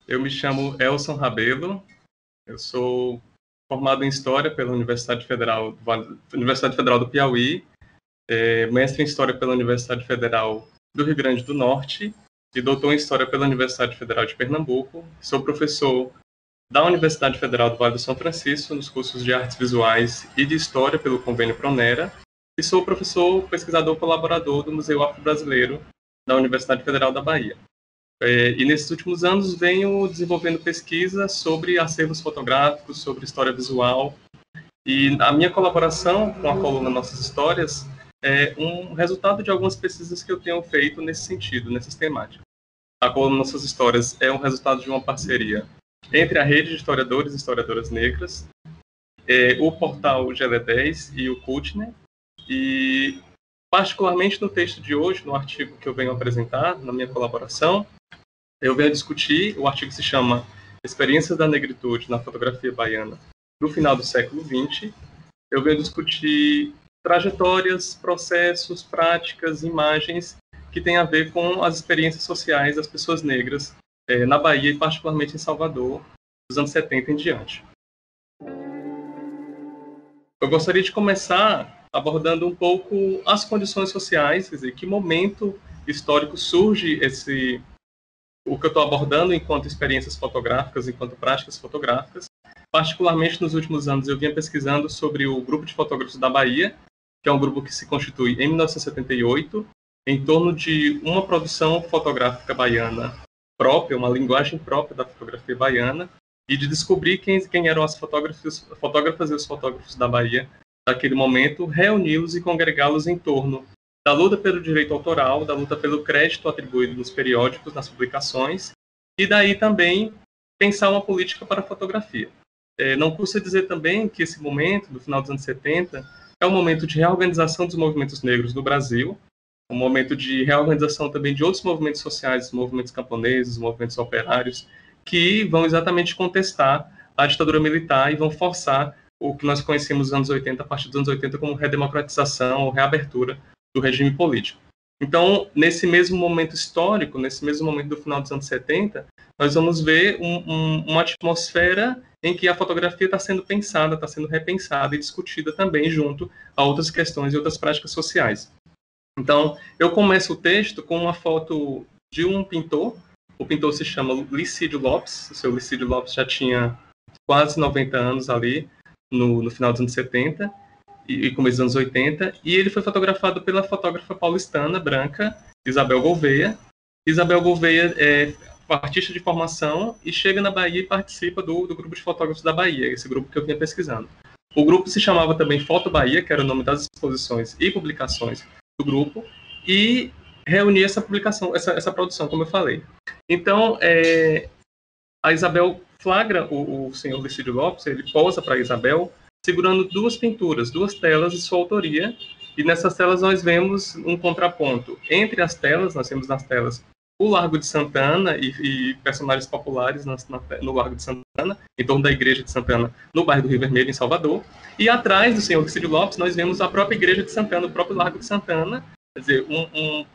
Eu me chamo Elson Rabelo, eu sou formado em História pela Universidade Federal do Piauí, mestre em História pela Universidade Federal do Rio Grande do Norte e doutor em História pela Universidade Federal de Pernambuco. Sou professor da Universidade Federal do Vale do São Francisco nos cursos de Artes Visuais e de História pelo Convênio Pronera e sou professor pesquisador colaborador do Museu Afro-Brasileiro da Universidade Federal da Bahia. E nesses últimos anos venho desenvolvendo pesquisa sobre acervos fotográficos, sobre história visual, e a minha colaboração com a coluna Nossas Histórias é um resultado de algumas pesquisas que eu tenho feito nesse sentido, nessas temáticas. A coluna Nossas Histórias é um resultado de uma parceria entre a Rede de Historiadores e Historiadoras Negras, o portal GL10 e o Kutner, e particularmente no texto de hoje, no artigo que eu venho apresentar, na minha colaboração, eu venho discutir, o artigo se chama Experiências da Negritude na Fotografia Baiana no Final do Século XX. Eu venho discutir trajetórias, processos, práticas, imagens que têm a ver com as experiências sociais das pessoas negras na Bahia e particularmente em Salvador, dos anos 70 em diante. Eu gostaria de começar abordando um pouco as condições sociais, quer dizer, que momento histórico surge o que eu estou abordando enquanto experiências fotográficas, enquanto práticas fotográficas. Particularmente nos últimos anos eu vinha pesquisando sobre o Grupo de Fotógrafos da Bahia, que é um grupo que se constitui em 1978, em torno de uma produção fotográfica baiana própria, uma linguagem própria da fotografia baiana, e de descobrir quem eram as fotógrafas e os fotógrafos da Bahia naquele momento, reuni-los e congregá-los em torno da luta pelo direito autoral, da luta pelo crédito atribuído nos periódicos, nas publicações, e daí também pensar uma política para a fotografia. Não custa dizer também que esse momento, do final dos anos 70, é um momento de reorganização dos movimentos negros no Brasil, um momento de reorganização também de outros movimentos sociais, movimentos camponeses, movimentos operários, que vão exatamente contestar a ditadura militar e vão forçar o que nós conhecemos nos anos 80, a partir dos anos 80, como redemocratização ou reabertura do regime político. Então, nesse mesmo momento histórico, nesse mesmo momento do final dos anos 70, nós vamos ver uma atmosfera em que a fotografia está sendo pensada, está sendo repensada e discutida também junto a outras questões e outras práticas sociais. Então, eu começo o texto com uma foto de um pintor. O pintor se chama Licídio Lopes. O seu Licídio Lopes já tinha quase 90 anos ali, no final dos anos 70 e começo dos anos 80, e ele foi fotografado pela fotógrafa paulistana, branca, Isabel Gouveia. Isabel Gouveia é artista de formação e chega na Bahia e participa do grupo de fotógrafos da Bahia, esse grupo que eu vinha pesquisando. O grupo se chamava também Foto Bahia, que era o nome das exposições e publicações do grupo, e reunia essa publicação, essa produção, como eu falei. Então, a Isabel flagra o senhor Licídio Lopes, ele posa para a Isabel, segurando duas pinturas, duas telas de sua autoria, e nessas telas nós vemos um contraponto. Entre as telas, nós temos nas telas o Largo de Santana e personagens populares no Largo de Santana, em torno da Igreja de Santana, no bairro do Rio Vermelho, em Salvador. E atrás do senhor Licídio Lopes, nós vemos a própria Igreja de Santana, o próprio Largo de Santana, quer dizer, um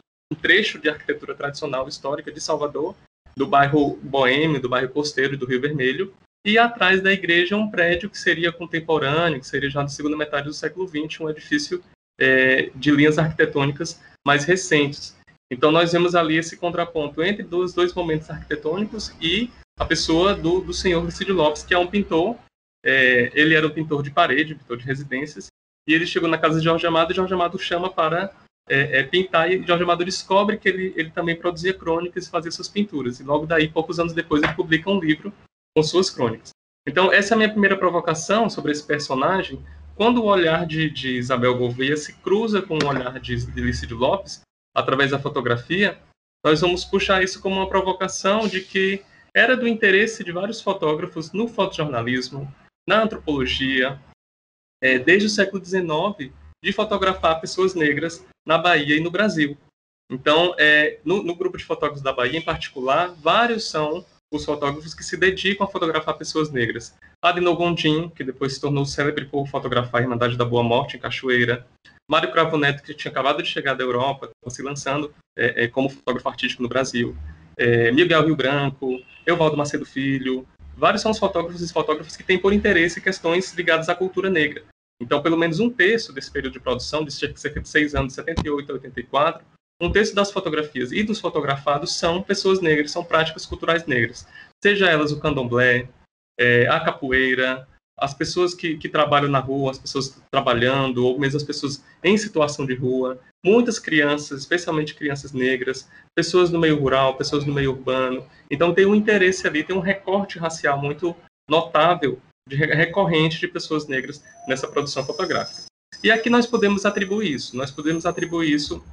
trecho de arquitetura tradicional histórica de Salvador, do bairro boêmio, do bairro costeiro do Rio Vermelho, e atrás da igreja um prédio que seria contemporâneo, que seria já da segunda metade do século XX, um edifício de linhas arquitetônicas mais recentes. Então nós vemos ali esse contraponto entre os dois momentos arquitetônicos e a pessoa do senhor Licídio Lopes, que é um pintor. Ele era um pintor de parede, pintor de residências, e ele chegou na casa de Jorge Amado, e Jorge Amado chama para pintar, e Jorge Amado descobre que ele também produzia crônicas e fazia suas pinturas, e logo daí, poucos anos depois, ele publica um livro com suas crônicas. Então, essa é a minha primeira provocação sobre esse personagem. Quando o olhar de Isabel Gouveia se cruza com o olhar de Licídio Lopes, através da fotografia, nós vamos puxar isso como uma provocação de que era do interesse de vários fotógrafos no fotojornalismo, na antropologia, desde o século XIX, de fotografar pessoas negras na Bahia e no Brasil. Então, no grupo de fotógrafos da Bahia, em particular, vários são os fotógrafos que se dedicam a fotografar pessoas negras. Adenor Gondim, que depois se tornou célebre por fotografar a Irmandade da Boa Morte, em Cachoeira. Mário Cravo Neto, que tinha acabado de chegar da Europa, estava se lançando como fotógrafo artístico no Brasil. Miguel Rio Branco, Evaldo Macedo Filho, vários são os fotógrafos e fotógrafas que têm por interesse questões ligadas à cultura negra. Então, pelo menos um terço desse período de produção, de cerca de 6 anos, de 78 a 84, um terço das fotografias e dos fotografados são pessoas negras, são práticas culturais negras. Seja elas o candomblé, a capoeira, as pessoas que trabalham na rua, as pessoas trabalhando, ou mesmo as pessoas em situação de rua, muitas crianças, especialmente crianças negras, pessoas no meio rural, pessoas no meio urbano. Então tem um interesse ali, tem um recorte racial muito notável, recorrente de pessoas negras nessa produção fotográfica. E aqui nós podemos atribuir isso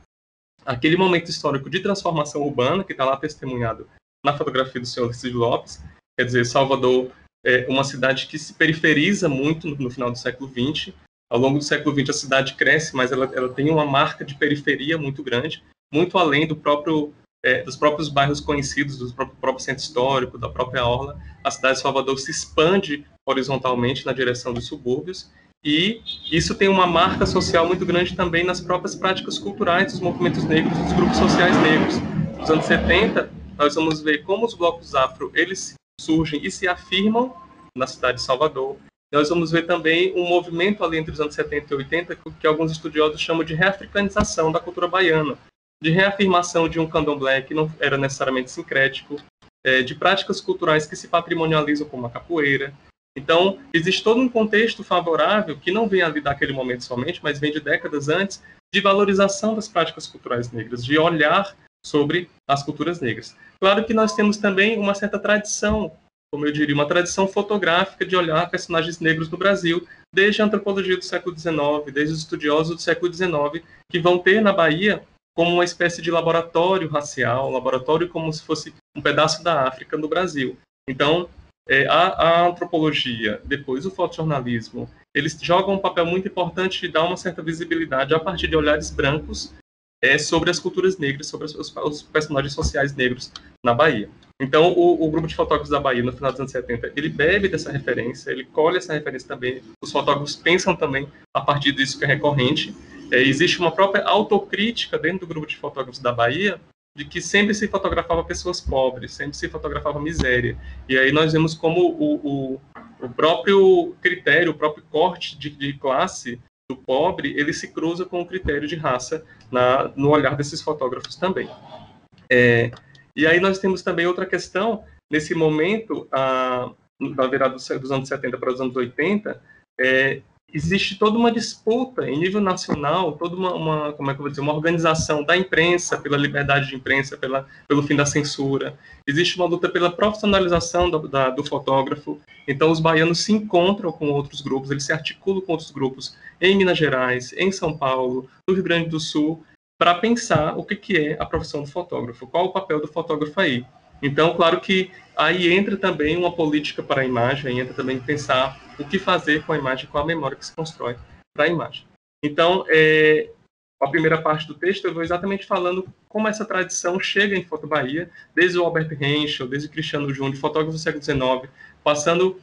àquele momento histórico de transformação urbana, que está lá testemunhado na fotografia do senhor Cid Lopes, quer dizer, Salvador é uma cidade que se periferiza muito no final do século XX. Ao longo do século XX a cidade cresce, mas ela tem uma marca de periferia muito grande, muito além dos próprios bairros conhecidos, do próprio centro histórico, da própria orla. A cidade de Salvador se expande horizontalmente na direção dos subúrbios, e isso tem uma marca social muito grande também nas próprias práticas culturais dos movimentos negros, dos grupos sociais negros. Nos anos 70, nós vamos ver como os blocos afro, eles surgem e se afirmam na cidade de Salvador. Nós vamos ver também um movimento ali entre os anos 70 e 80 que alguns estudiosos chamam de reafricanização da cultura baiana, de reafirmação de um candomblé que não era necessariamente sincrético, de práticas culturais que se patrimonializam como a capoeira. Então, existe todo um contexto favorável, que não vem ali daquele momento somente, mas vem de décadas antes, de valorização das práticas culturais negras, de olhar sobre as culturas negras. Claro que nós temos também uma certa tradição, como eu diria, uma tradição fotográfica de olhar personagens negros no Brasil, desde a antropologia do século XIX, desde os estudiosos do século XIX, que vão ter na Bahia como uma espécie de laboratório racial, um laboratório como se fosse um pedaço da África no Brasil. Então, a antropologia, depois o fotojornalismo, eles jogam um papel muito importante de dar uma certa visibilidade a partir de olhares brancos sobre as culturas negras, sobre os personagens sociais negros na Bahia. Então, o grupo de fotógrafos da Bahia, no final dos anos 70, ele bebe dessa referência, ele colhe essa referência também, os fotógrafos pensam também a partir disso que é recorrente. Existe uma própria autocrítica dentro do grupo de fotógrafos da Bahia, de que sempre se fotografava pessoas pobres, sempre se fotografava miséria. E aí nós vemos como o próprio critério, o próprio corte de classe do pobre, ele se cruza com o critério de raça no olhar desses fotógrafos também. E aí nós temos também outra questão, nesse momento, da virada dos anos 70 para os anos 80, existe toda uma disputa em nível nacional, toda uma organização da imprensa pela liberdade de imprensa, pelo fim da censura. Existe uma luta pela profissionalização do fotógrafo. Então, os baianos se encontram com outros grupos, eles se articulam com outros grupos em Minas Gerais, em São Paulo, no Rio Grande do Sul, para pensar o que é a profissão do fotógrafo, qual o papel do fotógrafo aí. Então, claro que aí entra também uma política para a imagem, entra também pensar o que fazer com a imagem, com a memória que se constrói para a imagem. Então, a primeira parte do texto eu vou exatamente falando como essa tradição chega em Foto Bahia, desde o Albert Henschel, desde o Cristiano Júnior, fotógrafo do século XIX, passando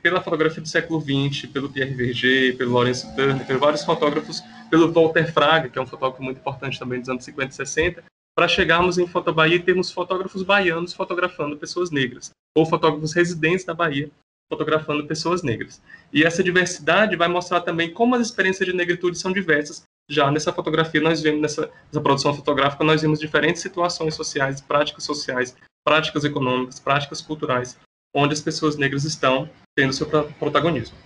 pela fotografia do século XX, pelo Pierre Verger, pelo Lawrence Turner, por vários fotógrafos, pelo Walter Fraga, que é um fotógrafo muito importante também dos anos 50 e 60, para chegarmos em Foto Bahia e termos fotógrafos baianos fotografando pessoas negras, ou fotógrafos residentes da Bahia fotografando pessoas negras. E essa diversidade vai mostrar também como as experiências de negritude são diversas. Já nessa fotografia, nós vemos, nessa produção fotográfica, nós vemos diferentes situações sociais, práticas econômicas, práticas culturais, onde as pessoas negras estão tendo seu protagonismo.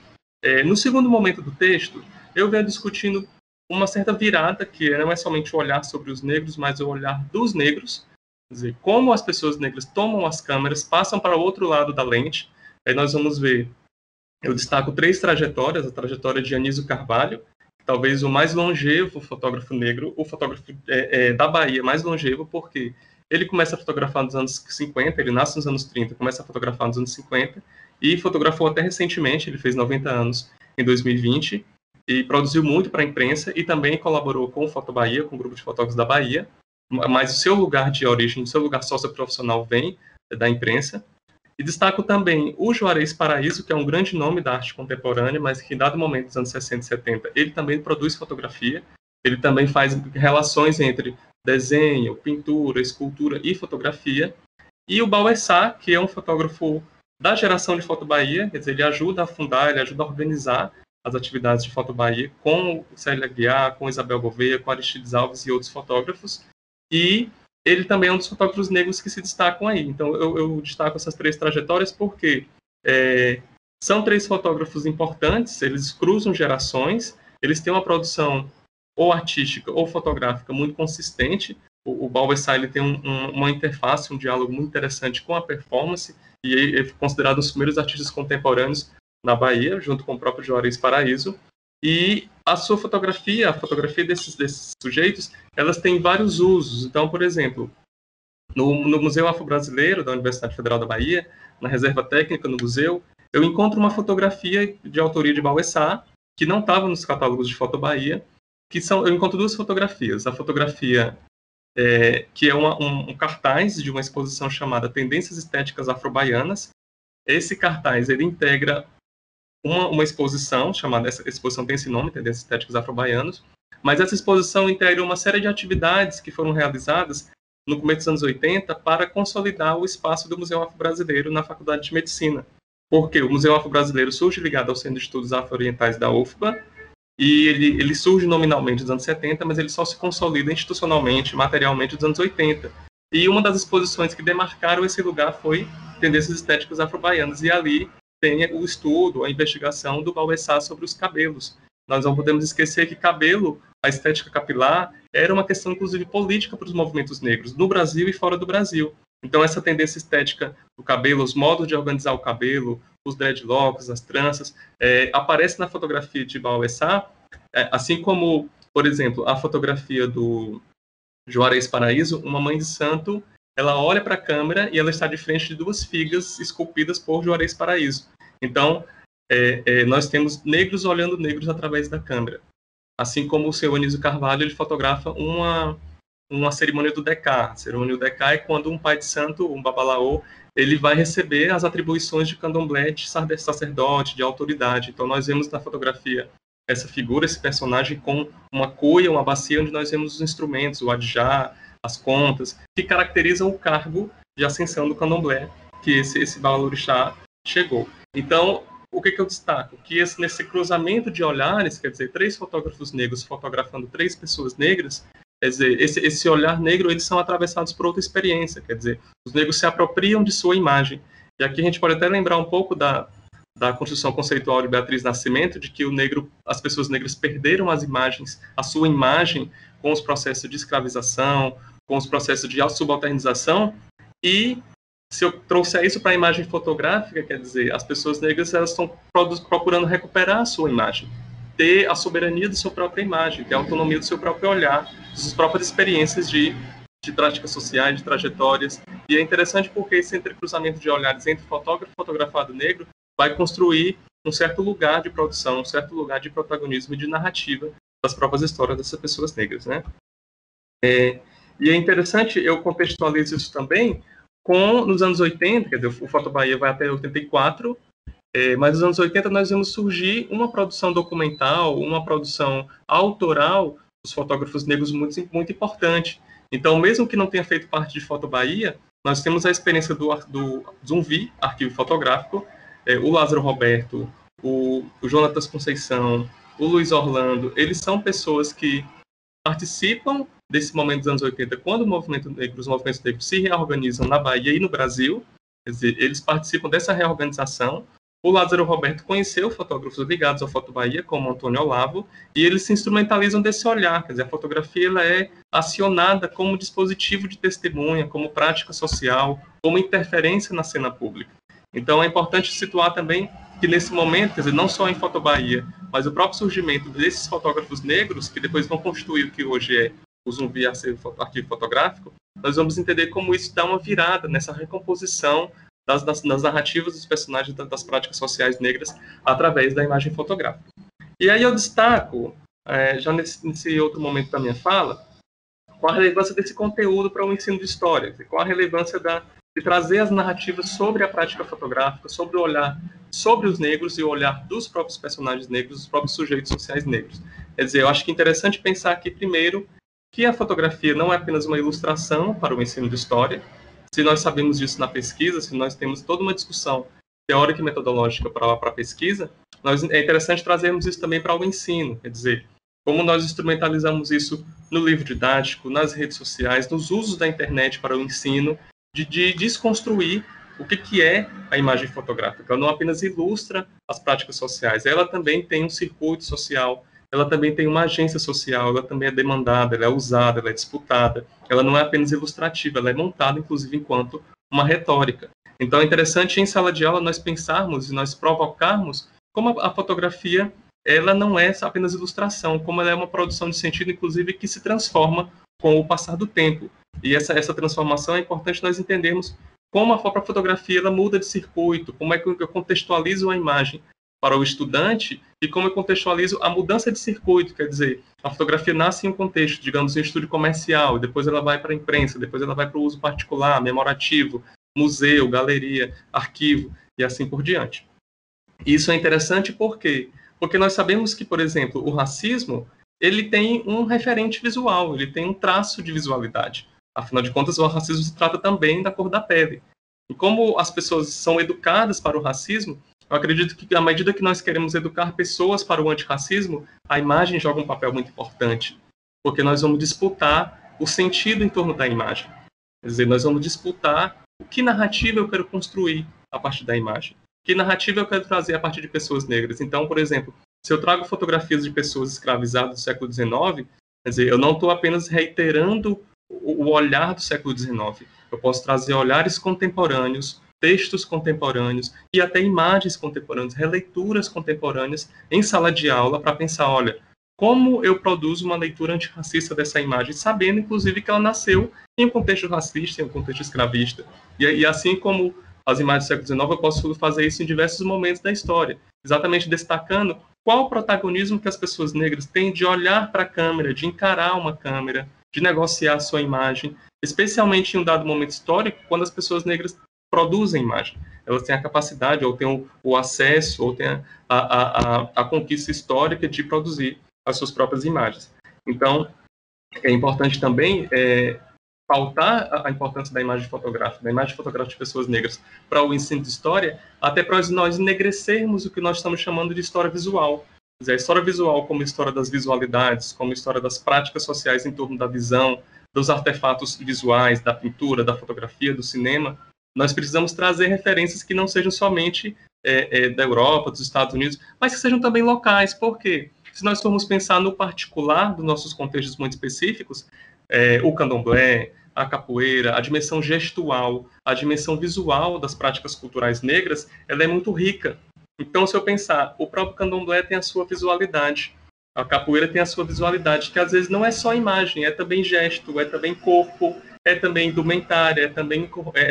No segundo momento do texto, eu venho discutindo uma certa virada, que não é somente o olhar sobre os negros, mas o olhar dos negros, quer dizer, como as pessoas negras tomam as câmeras, passam para o outro lado da lente. Aí nós vamos ver, eu destaco 3 trajetórias, a trajetória de Anísio Carvalho, talvez o mais longevo fotógrafo negro, o fotógrafo da Bahia mais longevo, porque ele começa a fotografar nos anos 50, ele nasce nos anos 30, começa a fotografar nos anos 50, e fotografou até recentemente, ele fez 90 anos em 2020, e produziu muito para a imprensa, e também colaborou com o Foto Bahia, com o grupo de fotógrafos da Bahia, mas o seu lugar de origem, o seu lugar socioprofissional vem da imprensa. E destaco também o Juarez Paraíso, que é um grande nome da arte contemporânea, mas que em dado momento dos anos 60 e 70, ele também produz fotografia, ele também faz relações entre desenho, pintura, escultura e fotografia. E o Bauer Sá, que é um fotógrafo da geração de Foto Bahia, quer dizer, ele ajuda a fundar, ele ajuda a organizar as atividades de Foto Bahia com o Célia Aguiar, com Isabel Gouveia, com Aristides Alves e outros fotógrafos. E ele também é um dos fotógrafos negros que se destacam aí. Então, eu destaco essas 3 trajetórias porque são 3 fotógrafos importantes, eles cruzam gerações, eles têm uma produção ou artística ou fotográfica muito consistente. O Bauer Sá, ele tem uma interface, um diálogo muito interessante com a performance, e ele é considerado um dos primeiros artistas contemporâneos na Bahia, junto com o próprio Juarez Paraíso. E a sua fotografia, a fotografia desses sujeitos, elas têm vários usos. Então, por exemplo, no Museu Afro-Brasileiro da Universidade Federal da Bahia, na reserva técnica no museu, eu encontro uma fotografia de autoria de Bauer Sá, que não estava nos catálogos de Foto Bahia, eu encontro 2 fotografias. A fotografia que é um cartaz de uma exposição chamada Tendências Estéticas Afro-Baianas. Esse cartaz, ele integra uma exposição chamada, essa exposição tem esse nome, Tendências Estéticas Afro-Baianas, mas essa exposição integra uma série de atividades que foram realizadas no começo dos anos 80 para consolidar o espaço do Museu Afro-Brasileiro na Faculdade de Medicina. Porque o Museu Afro-Brasileiro surge ligado ao Centro de Estudos Afro-Orientais da UFBA, e ele surge nominalmente nos anos 70, mas ele só se consolida institucionalmente, materialmente, nos anos 80. E uma das exposições que demarcaram esse lugar foi Tendências Estéticas Afro-Baianas, e ali tem o estudo, a investigação do Bauer Sá sobre os cabelos. Nós não podemos esquecer que cabelo, a estética capilar, era uma questão, inclusive, política para os movimentos negros, no Brasil e fora do Brasil. Então, essa tendência estética do cabelo, os modos de organizar o cabelo, os dreadlocks, as tranças, aparece na fotografia de Bauer Sá, assim como, por exemplo, a fotografia do Juarez Paraíso, uma mãe de santo, ela olha para a câmera e ela está de frente de 2 figas esculpidas por Juarez Paraíso. Então, nós temos negros olhando negros através da câmera. Assim como o seu Anísio Carvalho, ele fotografa uma cerimônia do Decá. A cerimônia do Decá é quando um pai de santo, um babalaô, ele vai receber as atribuições de candomblé, de sacerdote, de autoridade. Então, nós vemos na fotografia essa figura, esse personagem com uma cuia, uma bacia, onde nós vemos os instrumentos, o adjá, as contas, que caracterizam o cargo de ascensão do candomblé, que esse babalorixá chegou. Então, o que eu destaco? Que nesse cruzamento de olhares, quer dizer, 3 fotógrafos negros fotografando 3 pessoas negras, quer dizer, esse olhar negro, eles são atravessados por outra experiência, quer dizer, os negros se apropriam de sua imagem. E aqui a gente pode até lembrar um pouco da construção conceitual de Beatriz Nascimento, de que as pessoas negras perderam as imagens, a sua imagem, com os processos de escravização, com os processos de subalternização, e se eu trouxer isso para a imagem fotográfica, quer dizer, as pessoas negras elas estão procurando recuperar a sua imagem, ter a soberania de sua própria imagem, ter a autonomia do seu próprio olhar, de suas próprias experiências de práticas sociais, de trajetórias. E é interessante porque esse entrecruzamento de olhares entre fotógrafo e fotografado negro vai construir um certo lugar de produção, um certo lugar de protagonismo e de narrativa das próprias histórias dessas pessoas negras, né? E é interessante, eu contextualizo isso também nos anos 80, quer dizer, o Foto Bahia vai até 84, mas nos anos 80 nós vemos surgir uma produção documental, uma produção autoral dos fotógrafos negros muito, muito importante. Então, mesmo que não tenha feito parte de Foto Bahia, nós temos a experiência do Zumbi, arquivo fotográfico, o Lázaro Roberto, o Jonatas Conceição, o Luiz Orlando, eles são pessoas que participam desse momento dos anos 80, quando os movimentos negros se reorganizam na Bahia e no Brasil, quer dizer, eles participam dessa reorganização. O Lázaro Roberto conheceu fotógrafos ligados ao Foto Bahia, como Antônio Olavo, e eles se instrumentalizam desse olhar, quer dizer, a fotografia ela é acionada como dispositivo de testemunha, como prática social, como interferência na cena pública. Então é importante situar também que nesse momento, quer dizer, não só em Foto Bahia, mas o próprio surgimento desses fotógrafos negros, que depois vão constituir o que hoje é o Zumbi Arquivo Fotográfico, nós vamos entender como isso dá uma virada nessa recomposição das narrativas dos personagens das práticas sociais negras através da imagem fotográfica. E aí eu destaco, já nesse outro momento da minha fala, qual a relevância desse conteúdo para o ensino de história, qual a relevância de trazer as narrativas sobre a prática fotográfica, sobre o olhar sobre os negros e o olhar dos próprios personagens negros, dos próprios sujeitos sociais negros. Quer dizer, eu acho que é interessante pensar aqui, primeiro, que a fotografia não é apenas uma ilustração para o ensino de história. Se nós sabemos disso na pesquisa, se nós temos toda uma discussão teórica e metodológica para a pesquisa, é interessante trazermos isso também para o ensino, quer dizer, como nós instrumentalizamos isso no livro didático, nas redes sociais, nos usos da internet para o ensino, de desconstruir o que é a imagem fotográfica. Ela não apenas ilustra as práticas sociais, ela também tem um circuito social, ela também tem uma agência social, ela também é demandada, ela é usada, ela é disputada, ela não é apenas ilustrativa, ela é montada, inclusive, enquanto uma retórica. Então, é interessante, em sala de aula, nós pensarmos e nós provocarmos como a fotografia, ela não é apenas ilustração, como ela é uma produção de sentido, inclusive, que se transforma com o passar do tempo. E essa transformação é importante nós entendermos como a própria fotografia ela muda de circuito, como é que eu contextualizo a imagem para o estudante e como eu contextualizo a mudança de circuito, quer dizer, a fotografia nasce em um contexto, digamos, em um estúdio comercial, depois ela vai para a imprensa, depois ela vai para o uso particular, memorativo, museu, galeria, arquivo e assim por diante. Isso é interessante por quê? Porque nós sabemos que, por exemplo, o racismo, ele tem um referente visual, ele tem um traço de visualidade. Afinal de contas, o racismo se trata também da cor da pele. E como as pessoas são educadas para o racismo, eu acredito que, à medida que nós queremos educar pessoas para o antirracismo, a imagem joga um papel muito importante, porque nós vamos disputar o sentido em torno da imagem. Quer dizer, nós vamos disputar o que narrativa eu quero construir a partir da imagem. Que narrativa eu quero trazer a partir de pessoas negras. Então, por exemplo, se eu trago fotografias de pessoas escravizadas do século XIX, quer dizer, eu não estou apenas reiterando o olhar do século XIX. Eu posso trazer olhares contemporâneos, textos contemporâneos e até imagens contemporâneas, releituras contemporâneas em sala de aula para pensar, olha, como eu produzo uma leitura antirracista dessa imagem, sabendo, inclusive, que ela nasceu em um contexto racista, em um contexto escravista. E assim como as imagens do século XIX, eu posso fazer isso em diversos momentos da história, exatamente destacando qual o protagonismo que as pessoas negras têm de olhar para a câmera, de encarar uma câmera, de negociar a sua imagem, especialmente em um dado momento histórico, quando as pessoas negras produzem imagem. Elas têm a capacidade, ou têm o acesso, ou têm a conquista histórica de produzir as suas próprias imagens. Então, é importante também pautar a importância da imagem fotográfica de pessoas negras para o ensino de história, até para nós enegrecermos o que nós estamos chamando de história visual. Quer dizer, a história visual como história das visualidades, como história das práticas sociais em torno da visão, dos artefatos visuais, da pintura, da fotografia, do cinema, nós precisamos trazer referências que não sejam somente da Europa, dos Estados Unidos, mas que sejam também locais. Por quê? Se nós formos pensar no particular dos nossos contextos muito específicos, o candomblé, a capoeira, a dimensão gestual, a dimensão visual das práticas culturais negras, ela é muito rica. Então, se eu pensar, o próprio candomblé tem a sua visualidade, a capoeira tem a sua visualidade, que às vezes não é só imagem, é também gesto, é também corpo, é também indumentária, é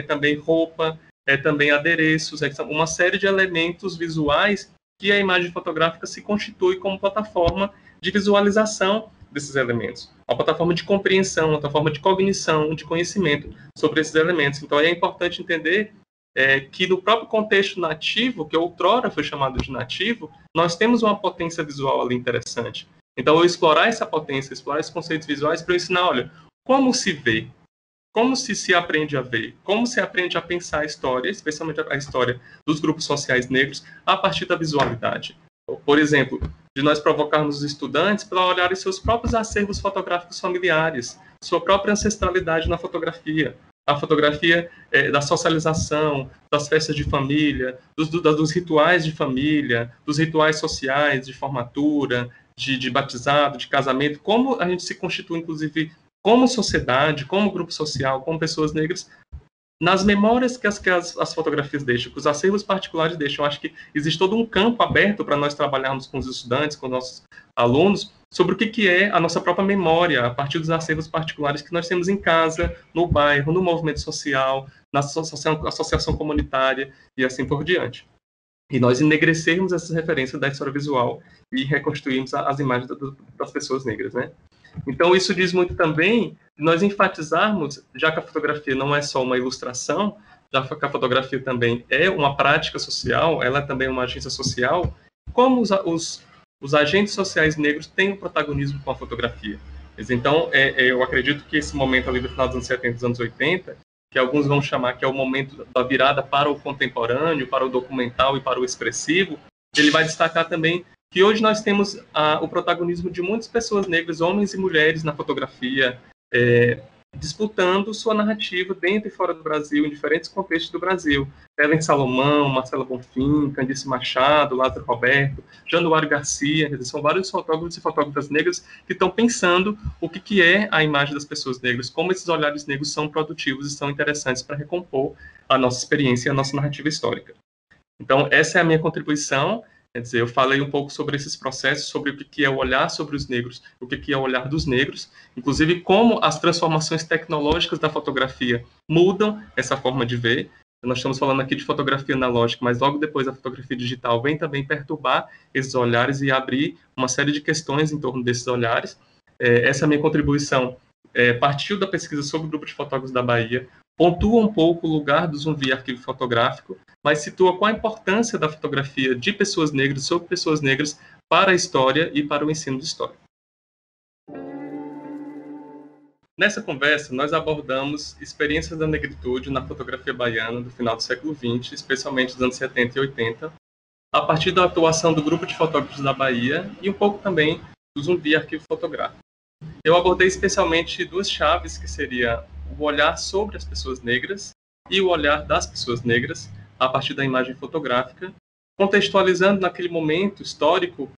também roupa, é também adereços, é uma série de elementos visuais que a imagem fotográfica se constitui como plataforma de visualização desses elementos, uma plataforma de compreensão, uma plataforma de cognição, de conhecimento sobre esses elementos. Então, é importante entender que no próprio contexto nativo, que outrora foi chamado de nativo, nós temos uma potência visual ali interessante. Então, eu explorar essa potência, explorar esses conceitos visuais para eu ensinar, olha, como se vê, como se aprende a ver, como se aprende a pensar a história, especialmente a história dos grupos sociais negros, a partir da visualidade. Por exemplo, de nós provocarmos os estudantes para olharem seus próprios acervos fotográficos familiares, sua própria ancestralidade na fotografia, a fotografia da socialização, das festas de família, dos rituais de família, dos rituais sociais de formatura, de batizado, de casamento, como a gente se constitui, inclusive, como sociedade, como grupo social, como pessoas negras, nas memórias que as fotografias deixam, que os acervos particulares deixam. Eu acho que existe todo um campo aberto para nós trabalharmos com os estudantes, com os nossos alunos, sobre o que é a nossa própria memória, a partir dos acervos particulares que nós temos em casa, no bairro, no movimento social, na associação comunitária e assim por diante. E nós enegrecermos essas referências da história visual e reconstruirmos as imagens das pessoas negras, né? Então, isso diz muito também de nós enfatizarmos, já que a fotografia não é só uma ilustração, já que a fotografia também é uma prática social, ela é também uma agência social, como os agentes sociais negros têm um protagonismo com a fotografia. Então, eu acredito que esse momento ali do final dos anos 70 e dos anos 80, que alguns vão chamar que é o momento da virada para o contemporâneo, para o documental e para o expressivo, ele vai destacar também que hoje nós temos o protagonismo de muitas pessoas negras, homens e mulheres na fotografia, disputando sua narrativa dentro e fora do Brasil, em diferentes contextos do Brasil. Ellen Salomão, Marcela Bonfim, Candice Machado, Lázaro Roberto, Januário Garcia, são vários fotógrafos e fotógrafas negras que estão pensando o que é a imagem das pessoas negras, como esses olhares negros são produtivos e são interessantes para recompor a nossa experiência e a nossa narrativa histórica. Então, essa é a minha contribuição. Quer dizer, eu falei um pouco sobre esses processos, sobre o que é o olhar sobre os negros, o que é o olhar dos negros, inclusive como as transformações tecnológicas da fotografia mudam essa forma de ver. Nós estamos falando aqui de fotografia analógica, mas logo depois a fotografia digital vem também perturbar esses olhares e abrir uma série de questões em torno desses olhares. Essa é a minha contribuição. Partiu da pesquisa sobre o grupo de fotógrafos da Bahia, pontua um pouco o lugar do Zumbi Arquivo Fotográfico, mas situa qual a importância da fotografia de pessoas negras, sobre pessoas negras, para a história e para o ensino de história. Nessa conversa, nós abordamos experiências da negritude na fotografia baiana do final do século XX, especialmente dos anos 70 e 80, a partir da atuação do grupo de fotógrafos da Bahia e um pouco também do Zumbi Arquivo Fotográfico. Eu abordei especialmente duas chaves, que seria o olhar sobre as pessoas negras e o olhar das pessoas negras a partir da imagem fotográfica, contextualizando naquele momento histórico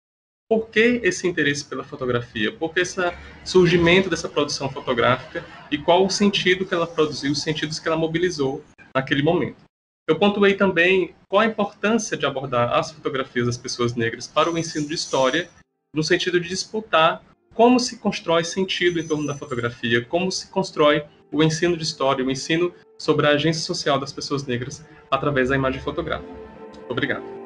por que esse interesse pela fotografia, por que esse surgimento dessa produção fotográfica e qual o sentido que ela produziu, os sentidos que ela mobilizou naquele momento. Eu pontuei também qual a importância de abordar as fotografias das pessoas negras para o ensino de história, no sentido de disputar como se constrói sentido em torno da fotografia, como se constrói o ensino de história, o ensino sobre a agência social das pessoas negras através da imagem fotográfica. Obrigado.